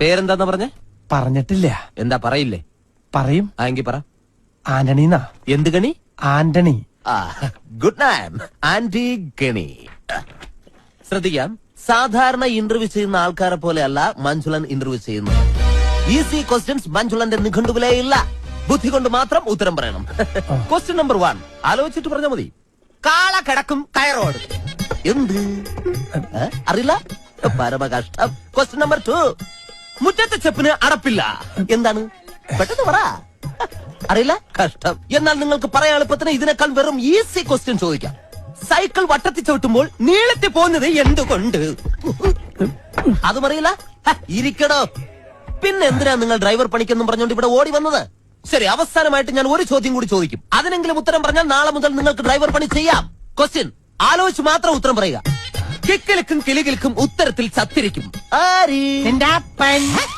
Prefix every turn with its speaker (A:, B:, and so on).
A: പേരെന്താന്ന് പറഞ്ഞേ?
B: പറഞ്ഞിട്ടില്ല.
A: എന്താ പറയില്ലേ?
B: പറയും.
A: എങ്കിൽ പറ.
B: ആന്റണീന്നാ.
A: എന്ത് ഗണി?
B: ആന്റണി.
A: Good name. ആന്റി ഗണി. ശ്രദ്ധിക്കാം, സാധാരണ ഇന്റർവ്യൂ ചെയ്യുന്ന ആൾക്കാരെ പോലെയല്ല മഞ്ജുളൻ ഇന്റർവ്യൂ ചെയ്യുന്നത്. ഈസി ക്വസ്റ്റ്യൻസ് മഞ്ജുളന്റെ നിഘണ്ടുവിലേ ഇല്ല. ബുദ്ധി കൊണ്ട് മാത്രം ഉത്തരം പറയണം. ക്വസ്റ്റ്യൻ നമ്പർ 1 ആലോചിച്ചിട്ട് പറഞ്ഞാൽ മതി. കാള കിടക്കും കയറോട്. എന്ത് അറിയില്ല? പരമ കഷ്ടം. ക്വസ്റ്റ്യൻ നമ്പർ 2 മുറ്റത്തെ ചെപ്പിന് അടപ്പില്ല. എന്താണ്? പെട്ടെന്ന് പറ. അറിയില്ല? കഷ്ടം. എന്നാൽ നിങ്ങൾക്ക് പറയാൻ എളുപ്പത്തിന് ഇതിനേക്കാൾ വെറും ഈസി ക്വസ്റ്റ്യൻ ചോദിക്കാം. സൈക്കിൾ വട്ടത്തി ചവിട്ടുമ്പോൾ നീളത്തി പോകുന്നത് എന്തുകൊണ്ട്? അതും അറിയില്ല? ഇരിക്കടോ. പിന്നെ എന്തിനാ നിങ്ങൾ ഡ്രൈവർ പണിക്കെന്നും പറഞ്ഞുകൊണ്ട് ഇവിടെ ഓടി വന്നത്? ശരി, അവസാനമായിട്ട് ഞാൻ ഒരു ചോദ്യം കൂടി ചോദിക്കും. അതിനെങ്കിലും ഉത്തരം പറഞ്ഞാൽ നാളെ മുതൽ നിങ്ങൾക്ക് ഡ്രൈവർ പണി ചെയ്യാം. ക്വസ്റ്റ്യൻ ആലോചിച്ച് മാത്രം ഉത്തരം പറയുക. കിക്കിലിക്കും കിളികിൽക്കും ഉത്തരത്തിൽ ചത്തിരിക്കും. ആര്?